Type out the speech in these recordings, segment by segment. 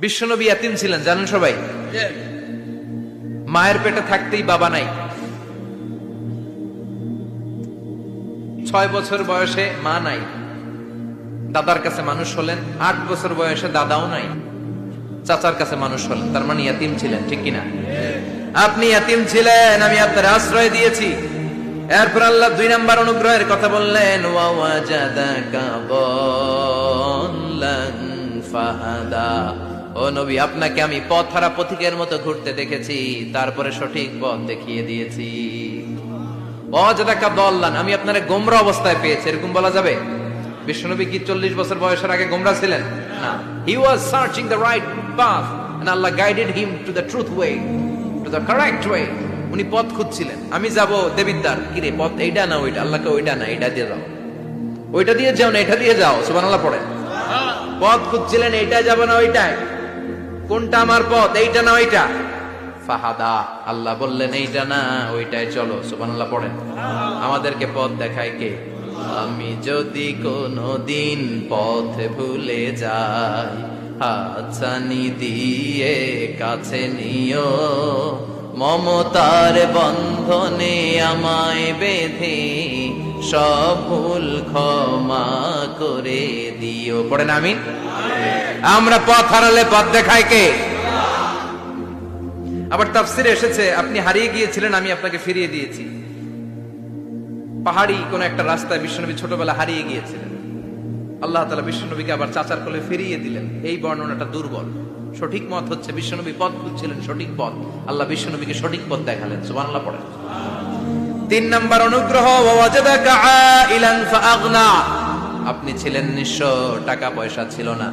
বিশ্বনবী ইয়াতিম ছিলেন জানেন সবাই। মায়ের পেটে থাকতেই বাবা নাই। 6 বছর বয়সে মা নাই, দাদার কাছে মানুষ হলেন। 8 বছর বয়সে দাদাও নাই, চাচার কাছে মানুষ হলেন। তার মানে ইয়াতিম ছিলেন, ঠিক কিনা? আপনি ইয়াতিম ছিলেন, আমি আপনার আশ্রয় দিয়েছি। এরপর আল্লাহ 2 নাম্বার অনুগ্রহের কথা বললেন, ওয়া ওয়াজাদাকা দাল্লান ফাহাদা। ও নবী, আপনাকে আমি পথহারা পথিকের মতো ঘুরতে দেখেছি, তারপরে সঠিক পথ দেখিয়ে দিয়েছি। ওয়াজাদাকা দাল্লান, আমি আপনারে গোমরা অবস্থায় পেয়েছি, এরকম বলা যাবে? বিশ্বনবী কি 40 বছর বয়সের আগে গোমরা ছিলেন? না। He was searching the right path and Allah guided him to the truth way, to the correct way. উনি পথ খুঁজছিলেন। আমি যাব দেবিদ্দার, কি রে পথ এইটা না ওইটা? আল্লাহকে ওইটা না এটা দিয়ে যাও, ওইটা দিয়ে যাও না এটা দিয়ে যাও। সুবহানাল্লাহ পড়েন। পথ খুঁজছিলেন, এইটা যাব না ওইটাই, কোনটা আমার পথ, এইটা না ওইটা? ফাহাদা, আল্লাহ বললেন এইটা না ওইটাই চলো। সুবহানাল্লাহ পড়েন। আমাদেরকে পথ দেখায় কে? আমি যদি কোনদিন পথ ভুলে যাই, হাতছানি দিয়ে কাছে নিও, মমতার বন্ধনে আমায় বেঁধে সব ভুল ক্ষমা করে দিও। পড়েন আমিন। আমরা পথ হারালে পথ দেখায় কে? আবার তাফসিরে এসেছে, আপনি হারিয়ে গিয়েছিলেন, আমি আপনাকে ফিরিয়ে দিয়েছি। পাহাড়ি কোন একটা রাস্তায় বিশ্বনবী ছোটবেলা হারিয়ে গিয়েছিলেন, আল্লাহ তাআলা বিশ্বনবীকে আবার চাচার কোলে ফিরিয়ে দিলেন। এই বর্ণনাটা দুর্বল। সঠিক মত হচ্ছে বিশ্বনবী পথ খুঁজছিলেন, সঠিক পথ, আল্লাহ বিশ্বনবীকে সঠিক পথ দেখালেন। সুবহানাল্লাহ পড়েন। 3 নাম্বার অনুগ্রহ, ওয়াজাদাকা আইলান ফাআগনা। আপনি ছিলেন নিঃস্ব, টাকা পয়সা ছিল না।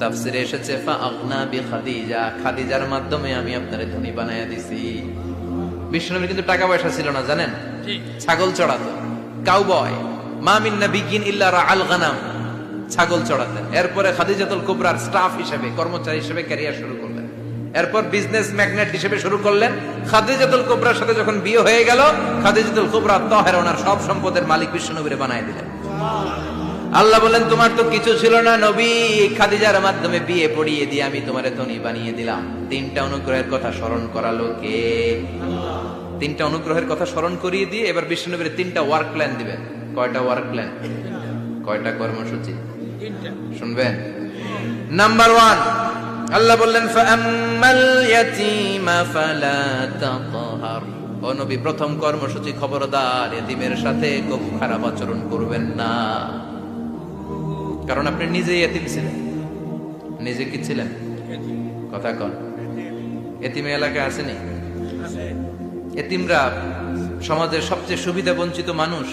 তাফসিরে এসেছে ফাআগনা বিখাদিজা, খাদিজার মাধ্যমে আমি আপনারে ধনী বানায়া দিছি। বিশ্বনবীর কিন্তু টাকা পয়সা ছিল না জানেন, ছাগল চড়াতো, কাউবয়। মা মিন নাবিয়্যিন ইল্লা রাআল গানাম, ছাগল চড়াতেন। এরপরে খাদিজাতুল কুবরার স্টাফ হিসেবে, কর্মচারী হিসেবে ক্যারিয়ার শুরু করলেন। এরপর বিজনেস ম্যাগনেট হিসেবে শুরু করলেন। খাদিজাতুল কুবরার সাথে যখন বিয়ে হয়ে গেল, খাদিজাতুল কুবরা তাহেরা ওনার সব সম্পদের মালিক বিশ্বনবীরে বানায় দিলেন। আল্লাহ বলেন, তোমার তো কিছু ছিল না নবী, খাদিজার মাধ্যমে বিয়ে পড়িয়ে দিয়ে আমি তোমারে ধনী বানিয়ে দিলাম। 3টা অনুগ্রহের কথা স্মরণ করালো কে? 3টা অনুগ্রহের কথা স্মরণ করিয়ে দিয়ে এবার বিশ্বনবীর 3টা ওয়ার্ক প্ল্যান দিবেন। কয়টা ওয়ার্ক প্ল্যান? কয়টা কর্মসূচি? শুনবেন। নাম্বার 1, আল্লাহ বললেন ফাআম্মাল ইয়াতীমা ফালা তাকহার। ও নবী, প্রথম কর্মসূচি, খবরদার এতিমের সাথে খুব খারাপ আচরণ করবেন না। কারণ আপনি নিজেই এতিম ছিলেন। নিজে কি ছিলেন? কথা কন। এতিমে এলাকায় আসেনি? এতিমরা সমাজের সবচেয়ে সুবিধা বঞ্চিত মানুষ।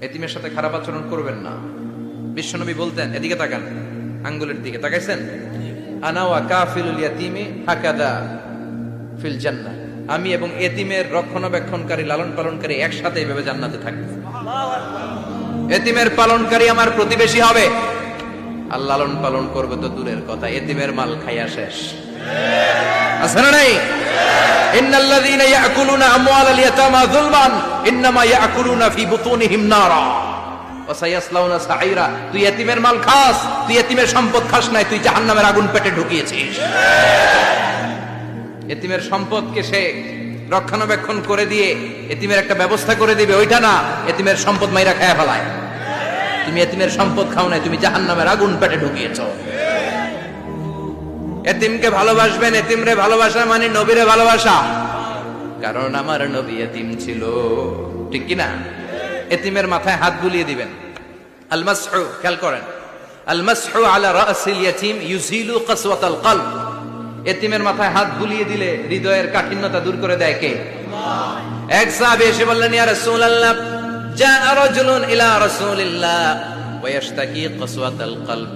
এতিমের সাথে খারাপ আচরণ করবেন না। বিশ্বনবী বলতেন, এদিকে তাকান, আঙ্গুলের দিকে তাকাইছেন, আনা ওয়া কাফিলুল ইয়াতীমি হাকাদা ফিল জান্নাহ। আমি এবং এতিমের রক্ষণাবেক্ষণকারী, লালন পালনকারী একসাথে এইভাবে জান্নাতে থাকবে। এতিমের পালনকারী আমার প্রতিবেশী হবে, আর লালন পালন করবে তো দূরের কথা, এতিমের মাল খাইয়া শেষ। আছে না নাই? ইন্নাল্লাযীনা ইয়াকুলুনা আমওয়ালাল ইয়াতামা যুলমান ইন্নামা ইয়াকুলুনা ফি বুতুনিহিম নারা ওয়া সায়াসলাউনা সাঈরা। তুই এতিমের মাল খাস, তুই এতিমের সম্পদ খাস নাই, তুই জাহান্নামের আগুন পেটে ঢুকিয়েছিস। এতিমের সম্পদকে সে রক্ষণাবেক্ষণ করে দিয়ে এতিমের একটা ব্যবস্থা করে দিবে, ওইটা না, এতিমের সম্পদ মাইরা খায়া ফেলায়। তুমি এতিমের সম্পদ খাও নাই, তুমি জাহান্নামের আগুন পেটে ঢুকিয়েছো। এতিমকে ভালোবাসবেন। এতিমরে ভালোবাসা মানে নবীরে ভালোবাসা। কারণ আমার নবী এতিম ছিল, ঠিক কি না? এতিমের মাথায় হাত বুলিয়ে দিবেন। আল মাসহু, খেয়াল করেন, আল মাসহু আলা রাসিল ইয়াতীম ইউজিলু কাসওয়াতাল কলব। এতিমের মাথায় হাত বুলিয়ে দিলে হৃদয়ের কাঠিন্যতা দূর করে দেয় কে? আল্লাহ। এক সাহাবী এসে বললেন, ইয়া রাসূলুল্লাহ, জাআ রাজুলুন ইলা রাসূলিল্লাহ ওয়া ইয়াশতাকি কাসওয়াতাল কলব।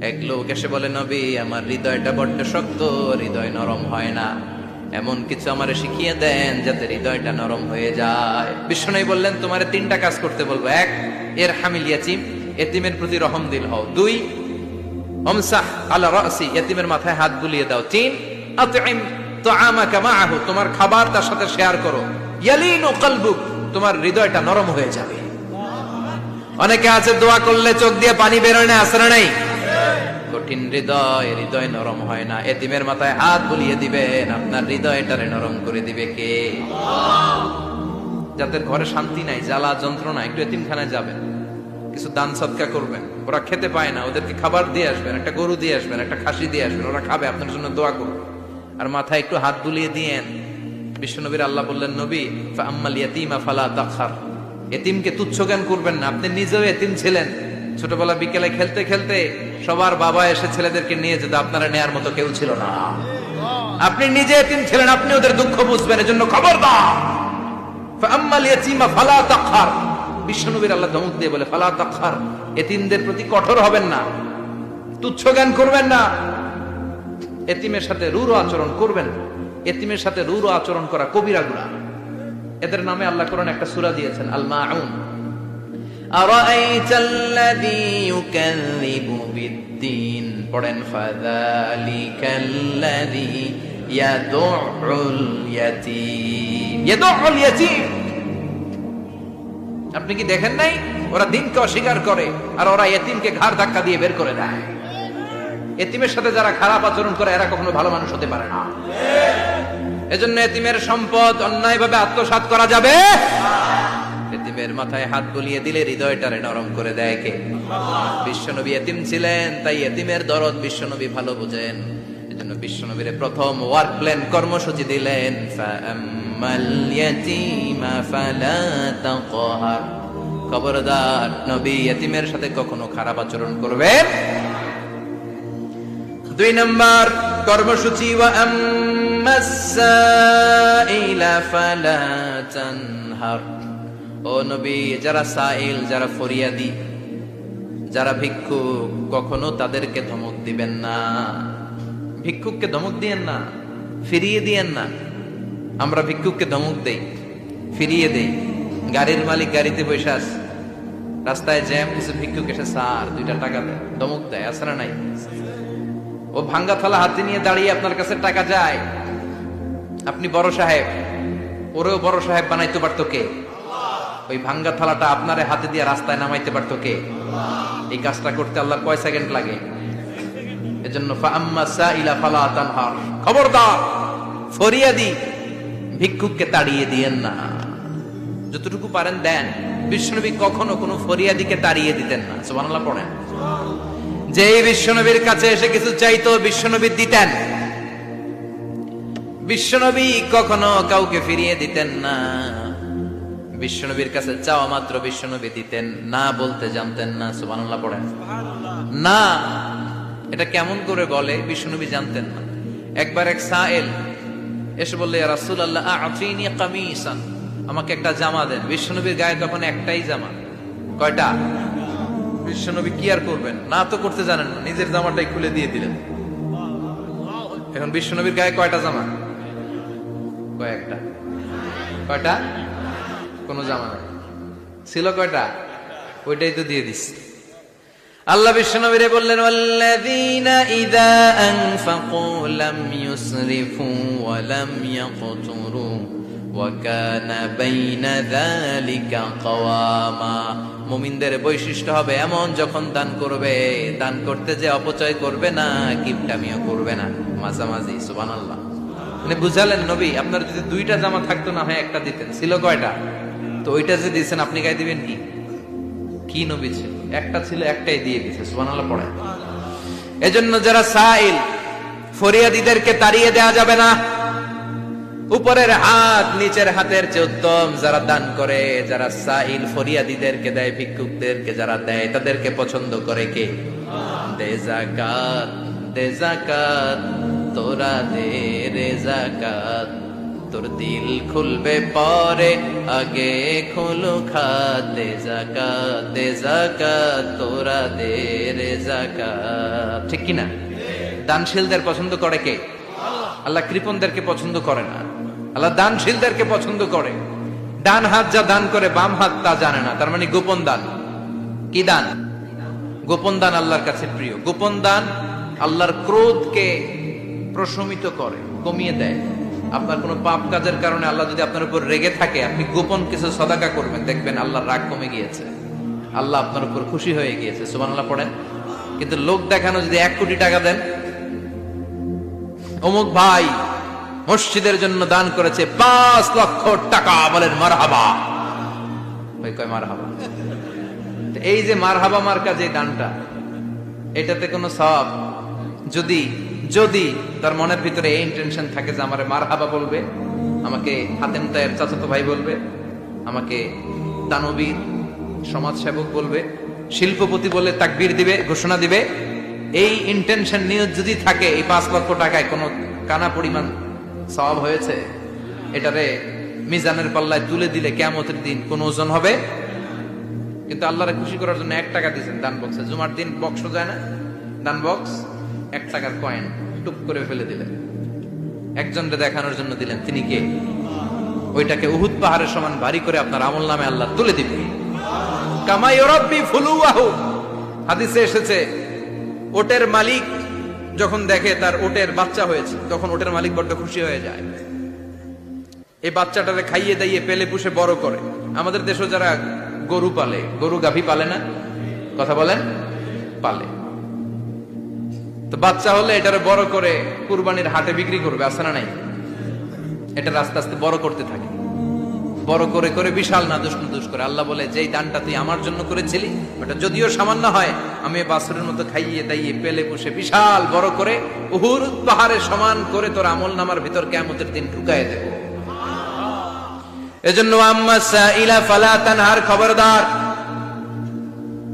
এক লোক এসে বলে, নবী, আমার হৃদয়টা বড্ড শক্ত, হৃদয় নরম হয় না, এমন কিছু আমারে শিখিয়ে দেন যাতে হৃদয়টা নরম হয়ে যায়। বিশ্বনবী বললেন, তোমারে 3টা কাজ করতে বলবো। 1, ইরহামিল ইয়াতীম, এতিমের প্রতি রহমদিল হও। 2, আমসাহ আলা রাসি, এতিমের মাথায় হাত বুলিয়ে দাও। 3, আতইম তাআমাকা মাআহু, তোমার খাবার তার সাথে শেয়ার করো। ইয়ালিনু কলবুক, তোমার হৃদয়টা নরম হয়ে যাবে। অনেকে আছে দোয়া করলে চোখ দিয়ে পানি বের হয় না, আসে না নাই? কঠিন হৃদয়, হৃদয় নরম হয় না। এতিমের মাথায় হাত বুলিয়ে দিবেন, আপনার হৃদয়টারে নরম করে দিবে কে? যাদের ঘরে শান্তি নাই, জ্বালা যন্ত্রণা, একটু এতিমখানায় যাবেন, কিছু দান সদকা করবেন। ওরা খেতে পায় না, ওদেরকে খাবার দিয়ে আসবেন, একটা গরু দিয়ে আসবেন, একটা খাসি দিয়ে আসবেন, ওরা খাবে, আপনার জন্য দোয়া করবে। আর মাথায় একটু হাত বুলিয়ে দিয়েন। বিশ্বনবীর আল্লাহ বললেন, নবী ফাআম্মাল ইয়াতীমা ফালা তাখহার, এতিমকে তুচ্ছ জ্ঞান করবেন না। আপনি নিজেও এতিম ছিলেন, ছোটবেলা বিকেলে খেলতে খেলতে সবার বাবা এসে ছেলেদেরকে নিয়ে যেত, আপনারা নেয়ার মতো কেউ ছিল না। আপনি নিজে এতিম ছিলেন, আপনি ওদের দুঃখ বুঝবেন, এজন্য খবরদার ফাআম্মাল ইয়াতীমা ফালা তাখহার। বিশ্বনবীর আল্লাহ ধমক দিয়ে বলে, ফালা তাখহার, এতিমদের প্রতি কঠোর হবেন না, তুচ্ছ জ্ঞান করবেন না, এতিমের সাথে রূঢ় আচরণ করবেন। এতিমের সাথে রূঢ় আচরণ করা কবিরা গুনাহ। এদের নামে আল্লাহ কোরআনে একটা সূরা দিয়েছেন, আল মাউন। আরাআইতাল্লাযী ইউকাযযিবু বিদ্দীন, পড়েন, ফাযালিকাল্লাযী ইয়াদুউল ইয়াতীম। ইয়াদুউল ইয়াতীম, আপনি কি দেখেন নাই? ওরা দিনকে অস্বীকার করে, আর ওরা এতিমকে ঘাড় ধাক্কা দিয়ে বের করে দেয়। এতিমের সাথে যারা খারাপ আচরণ করে, এরা কখনো ভালো মানুষ হতে পারে না। এজন্য এতিমের সম্পদ অন্যায়ভাবে আত্মসাৎ করা যাবে। এতিমের মাথায় হাত বুলিয়ে দিলে হৃদয়টারে নরম করে দেয় কে? বিশ্বনবী এতিম ছিলেন, তাই এতিমের দরদ বিশ্বনবী ভালো বুঝেন। এজন্য বিশ্বনবীর প্রথম ওয়ার্ক প্ল্যান, কর্মসূচি দিলেন, ফাআম্মাল ইয়াতীমা ফালা তাকহার। খবরদার, নবী এতিমের সাথে কখনো খারাপ আচরণ করবেন। 2 নম্বর কর্মসূচি, ওয়া আম্মাস সাইলা ফালা তানহার। ও নবী, যারা সাইল, যারা ফরিয়াদি, যারা ভিক্ষুক, কখনো তাদেরকে ধমক দিবেন না। ভিক্ষুককে ধমক দিয়েন না, ফিরিয়ে দিয়েন না। আমরা ভিক্ষুককে ধমক দেই, ফিরিয়ে দেই। গাড়ির মালিক গাড়িতে বসে আছে, রাস্তায় জ্যাম, কিছু ভিক্ষুক এসে স্যার 2টা টাকা দেয়, ধমক দেয়, আছে না নাই? ও ভাঙ্গা থালা হাতে নিয়ে দাঁড়িয়ে আপনার কাছে টাকা যায়। আপনি বড় সাহেব, ওরেও বড় সাহেব বানাইতে পারতো কে? ওই ভাঙ্গা থালাটা আপনারে হাতে দিয়ে রাস্তায় নামাইতে পারতো কে? এই কাজটা করতে আল্লাহর কয় সেকেন্ড লাগে? এজন্য ফাআম্মা সাইলা ফালা তানহার, খবরদার, ফরিয়াদি ভিক্ষুককে তাড়িয়ে দিয়েন না। যতটুকু পারেন দেন। বিশ্বনবী কখনো কোনো ফরিয়াদিকে তাড়িয়ে দিতেন না। সুবহানাল্লাহ পড়েন। যেই বিশ্বনবীর কাছে এসে কিছু চাইতো, বিশ্বনবী দিতেন। বিশ্বনবী কখনো কাউকে ফিরিয়ে দিতেন না। বিশ্বনবীর কাছে চাওয়া মাত্র বিশ্বনবী দিতেন, না বলতে জানতেন না। সুবহানাল্লাহ পড়েন। না, এটা কেমন করে বলে বিশ্বনবী জানতেন না। একবার এক সাইল এসে বললে, ইয়া রাসূলুল্লাহ আ'তিনি কামিসান, আমাকে একটা জামা দেন। বিশ্বনবীর গায়ে তখন একটাই জামা। কয়টা? বিশ্বনবী কি আর করবেন, না তো করতে জানেন না, নিজের জামাটাই খুলে দিয়ে দিলেন। এখন বিশ্বনবীর গায়ে কয়টা জামা? কয়েকটা। কয়টা? কোন জামা নাই, ছিল কয়টা? ওইটাই তো দিয়ে দিস। আল্লাহ বিশ্বনবীরে বললেন, ওয়াল্লাযীনা ইযা আনফাকু লাম ইউসরিফু ওয়া লাম ইয়াকতুরু ওয়া কানা বাইনা যালিকা কাওয়ামা। মুমিনদের বৈশিষ্ট্য হবে এমন, যখন দান করবে, দান করতে যে অপচয় করবে না, কিপটামিও করবে না, মাঝামাঝি। সুবহানাল্লাহ। মানে বুঝালেন নবী, আপনার যদি 2টা জামা থাকতো না হয় একটা দিতেন। ছিল কয়টা? তো ওইটা যে দিয়েছেন, আপনি গায়ে দিবেন কি? কি নবী ছিল? একটা ছিল, একটাই দিয়ে দিয়েছে। সুবহানাল্লাহ পড়ে। এজন্য যারা সাইল, ফরিয়াদিদেরকে তাড়িয়ে দেওয়া যাবে না। উপরের হাত নিচের হাতের চেয়ে উত্তম। যারা দান করে, যারা সাইল ফরিয়াদিদেরকে দেয়, ভিক্ষুকদেরকে যারা দেয়, তাদেরকে পছন্দ করে কে? দে যাকাত, দে যাকাত, তোরা দে রে যাকাত, তোর দিল খুলবে পরে, আগে খুলু খাত। দে যাকাত, দে যাকাত, তোরা দে রে যাকাত। ঠিক কিনা? দানশীলদের পছন্দ করে কে? আল্লাহ কৃপণদেরকে পছন্দ করে না। আল্লাহ দানশীলদেরকে পছন্দ করে। ডান হাত যা দান করে, বাম হাত তা জানে না, তার মানে গোপন দান। কি দান? গোপন দান আল্লাহর কাছে প্রিয়। গোপন দান আল্লাহর ক্রোধকে প্রশমিত করে, কমিয়ে দেয়। আপনার কোনো পাপ কাজের কারণে আল্লাহ যদি আপনার উপর রেগে থাকে, আপনি গোপন কিছু সদাকা করবেন, দেখবেন আল্লাহর রাগ কমে গিয়েছে, আল্লাহ আপনার উপর খুশি হয়ে গিয়েছে। সুবহানাল্লাহ পড়েন। কিন্তু লোক দেখানো যদি 1 কোটি টাকা দেন, অমুক ভাই মসজিদের জন্য দান করেছে 5 লক্ষ টাকা, বলেন মারহাবা। ওই কয় মারহাবা। এই যে মারহাবা মার্কা যে দানটা, এটাতে কোনো সওয়াব, যদি যদি তার মনের ভিতরে এই ইন্টেনশন থাকে যে আমারে মারহাবা বলবে, আমাকে হাতেম তায়ের চাচাতো ভাই বলবে, আমাকে দানবীর সমাজসেবক বলবে, শিল্পপতি বলে তাকবীর দিবে, ঘোষণা দিবে, এই ইন্টেনশন নিয়ে যদি থাকে, এই 5 লক্ষ টাকায় কোনো কানা পরিমাণ সওয়াব হয়েছে, এটারে মিজানের পাল্লায় তুলে দিলে কিয়ামতের দিন কোন ওজন হবে? কিন্তু আল্লাহরে খুশি করার জন্য 1 টাকা দিয়েছেন দান বক্সে। জুমার দিন বক্স যায় না, দান বক্স, 1 টাকার কয়েন টুপ করে ফেলে দিলেন, একজনকে দেখানোর জন্য দিলেন। তিনি কে? ওইটাকে উহুদ পাহাড়ের সমান ভারী করে আপনার আমল নামে আল্লাহ তুলে দিবে। কামা ইউরাব্বি ফুলুয়াহু, হাদিসে এসেছে, ওটের মালিক যখন দেখে তার ওটের বাচ্চা হয়েছে, তখন ওটের মালিক বড্ড খুশি হয়ে যায়। এই বাচ্চাটারে খাইয়ে দাইয়ে পেলে পুষে বড় করে। আমাদের দেশে যারা গরু পালে, গরু গাভী পালে না, কথা বলেন, পালে, তো বাচ্চা হলে এটারে বড় করে কুরবানির হাটে বিক্রি করবে, আছে না নাই? এটা আস্তে আস্তে বড় করতে থাকে, বড় করে করে বিশাল নাদুস নুদুস করে। আল্লাহ বলে, যেই দানটা তুই আমার জন্য করেছিলি, ওটা যদিও সামান্য হয়, আমি বাছুরের মতো খাইয়ে দাইয়ে পেলে পুষে বিশাল বড় করে উহুদ পাহাড়ের সমান করে তোর আমল নামার ভিতর কিয়ামতের দিন ঢুকায় দেব। এজন্য আম্মা সাইলা ফালা তানহার, খবরদার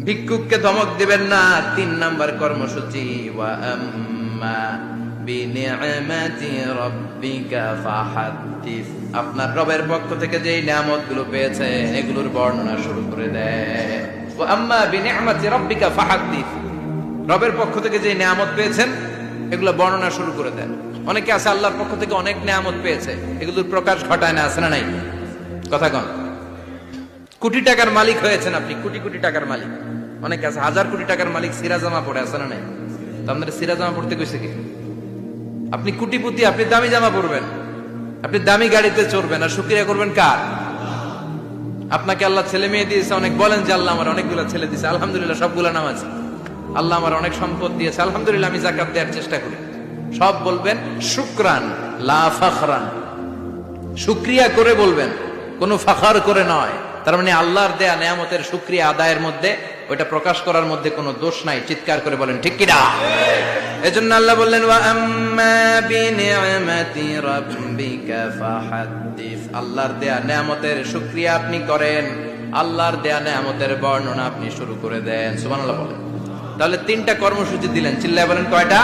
ভিক্ষুককে ধমক দিবেন না। 3 নাম্বার কর্মসূচি, ওয়া আম্মা বিনিআমাতি রাব্বিকা ফাহাদ্দিস, আপনার রবের পক্ষ থেকে যে নিয়ামতগুলো পেয়েছেন এগুলোর বর্ণনা শুরু করে দেন। ওয়া আম্মা বিনিআমাতি রাব্বিকা ফাহাদ্দিস, রবের পক্ষ থেকে যে নিয়ামত পেয়েছেন এগুলো বর্ণনা শুরু করে দেন। অনেকে আছে আল্লাহর পক্ষ থেকে অনেক নিয়ামত পেয়েছে, এগুলোর প্রকাশ ঘটায় না, আছে না নাই? কথা কন। কোটি টাকার মালিক হয়েছেন আপনি, কোটি কোটি টাকার মালিক। অনেকে আছে 1000 কোটি টাকার মালিক, সিরাজামা পড়ে, আছে না নাই? তো আপনাদের সিরাজামা পড়তে কইছে কি? আপনি কোটিপতি, আপনি দামি জামা পরবেন, আপনি দামি গাড়িতে চড়বেন, আর শুকরিয়া করবেন কার? আপনাকে আল্লাহ ছেলে মেয়ে দিয়েছে অনেক, বলেন যে আল্লাহ আমার অনেকগুলো ছেলে দিয়েছে, আলহামদুলিল্লাহ, সবগুলা নামাজ। আল্লাহ আমার অনেক সম্পদ দিয়েছে, আলহামদুলিল্লাহ, আমি যাকাত দেওয়ার চেষ্টা করি। সব বলবেন শুকরান লা ফাখরান, শুকরিয়া করে বলবেন, কোনো ফাখার করে নয়। তার মানে আল্লাহর দেয়া নিয়ামতের শুকরিয়া আদায়ের মধ্যে, ওটা প্রকাশ করার মধ্যে কোনো দোষ নাই। চিৎকার করে বলেন ঠিক কিনা? এজন্য আল্লাহ বললেন, ওয়া আম্মা বিনিআমাতি রাব্বিকা ফাহাদ্দিস, আল্লাহর দেয়া নিয়ামতের শুকরিয়া আপনি করেন, আল্লাহর দেয়া নিয়ামতের বর্ণনা আপনি শুরু করে দেন। সুবহানাল্লাহ বলেন। তাহলে 3টা কর্মসূচি দিলেন, চিল্লায় বলেন কয়টা?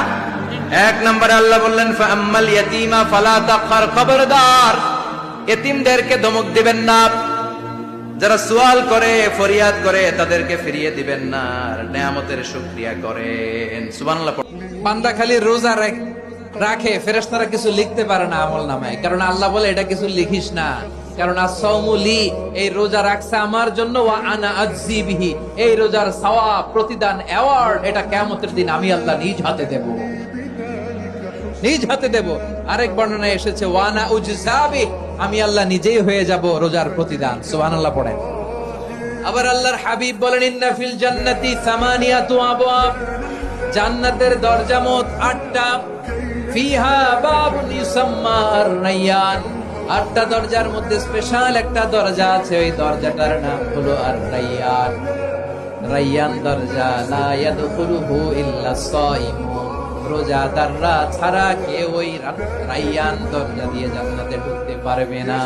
1 নম্বরে আল্লাহ বললেন, ফা আম্মাল ইয়াতীমা ফালা তাকহার, খবরদার এতিমদেরকে ধমক দিবেন না, যারা সুয়াল করে, ফরিয়াদ করে, তাদেরকে ফিরিয়ে দিবেন না, আর নিয়ামতের শুকরিয়া করেন। সুবহানাল্লাহ। বান্দা খালি রোজা রাখে, ফেরেশতারা কিছু লিখতে পারে না আমল নামায়, কারণ আল্লাহ বলে এটা কিছু লিখিস না, কারণ as-সাওমু লি, এই রোজা রাখছে আমার জন্য, ওয়া আনা আজজি বিহি, এই রোজার সওয়াব, প্রতিদান, অ্যাওয়ার্ড, এটা কিয়ামতের দিন আমি আল্লাহ নিজ হাতে দেব, নিজ হাতে দেব। আরেক বর্ণনায় এসেছে, ওয়া আনা উজজাবি, আমি আল্লাহ নিজেই হয়ে যাব রোজার প্রতিদান। সুবহানাল্লাহ পড়েন। আবার আল্লাহর হাবিব বলেন, ইন্না ফিল জান্নাতি সামানিয়াতু আবওয়াব, জান্নাতের দরজা মোট 8টা, ফিহা বাবুন ইউসাম্মা আর-রায়্যান, 8টা দরজার মধ্যে স্পেশাল একটা দরজা আছে, ওই দরজাটার নাম হলো আর-রায়্যান। রায়্যান দরজা, লা ইয়াদখুলুহু ইল্লা সাইমুন, রোজাদাররা ছাড়া কেউ ওই রায়্যান দরজা দিয়ে জান্নাতে ঢুকতে পারবে না।